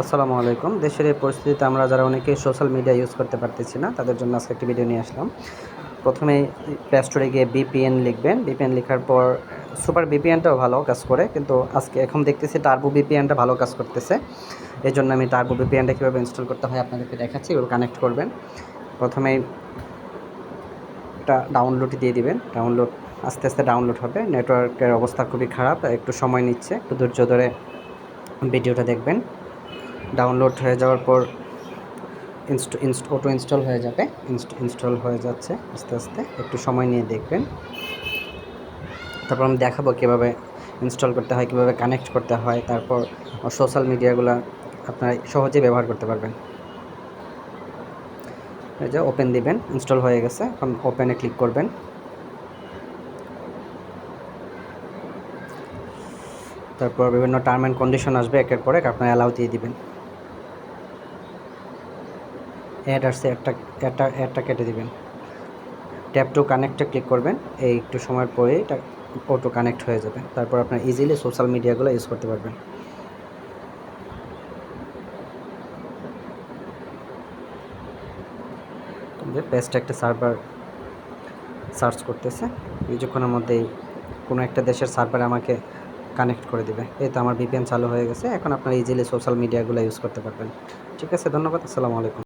আসসালামু আলাইকুম। দেশের এই পরিস্থিতিতে আমরা যারা অনেকেই সোশ্যাল মিডিয়া ইউজ করতে পারতেছি না, তাদের জন্য আজকে একটি ভিডিও নিয়ে আসলাম। প্রথমেই প্লে স্টোরে গিয়ে বিপিএন লিখবেন। বিপিএন লেখার পর সুপার বিপিএনটাও ভালো কাজ করে, কিন্তু এখন দেখতেছি টার্বো বিপিএনটা ভালো কাজ করতেছে। এজন্য আমি টার্বো বিপিএনটা কীভাবে ইনস্টল করতে হয় আপনাদেরকে দেখাচ্ছি। এগুলো কানেক্ট করবেন। প্রথমেই একটা ডাউনলোড দিয়ে দিবেন। ডাউনলোড আস্তে আস্তে ডাউনলোড হবে। নেটওয়ার্কের অবস্থা খুবই খারাপ, একটু সময় নিচ্ছে, একটু ধৈর্য ধরে ভিডিওটা দেখবেন। ডাউনলোড হয়ে যাওয়ার পর অটো ইনস্টল হয়ে যাবে। ইনস্টল হয়ে যাচ্ছে আস্তে আস্তে, একটু সময় নিয়ে দেখবেন। তারপর আমি দেখাবো কীভাবে ইনস্টল করতে হয়, কীভাবে কানেক্ট করতে হয়। তারপর সোশ্যাল মিডিয়াগুলো আপনারা সহজেই ব্যবহার করতে পারবেন। এই যে ওপেন দিবেন, ইনস্টল হয়ে গেছে। এখন ওপেনে ক্লিক করবেন। তারপর বিভিন্ন টার্ম অ্যান্ড কন্ডিশন আসবে, একের পর এক আপনারা অ্যালাউ দিয়ে দিবেন। অ্যাড আসছে, অ্যাডটা কেটে দিবেন। ট্যাপ টু কানেক্টে ক্লিক করবেন। এই একটু সময়ের পরেই এটা অটো কানেক্ট হয়ে যাবে। তারপর আপনার ইজিলি সোশ্যাল মিডিয়াগুলো ইউজ করতে পারবেন। যে পেজটা একটা সার্ভার সার্চ করতেছে, কিছুক্ষণের মধ্যেই কোনো একটা দেশের সার্ভার আমাকে কানেক্ট করে দেবে। এই তো আমার ভিপিএন চালু হয়ে গেছে। এখন আপনারা ইজিলি সোশ্যাল মিডিয়াগুলো ইউজ করতে পারবেন। ঠিক আছে, ধন্যবাদ। আসসালামু আলাইকুম।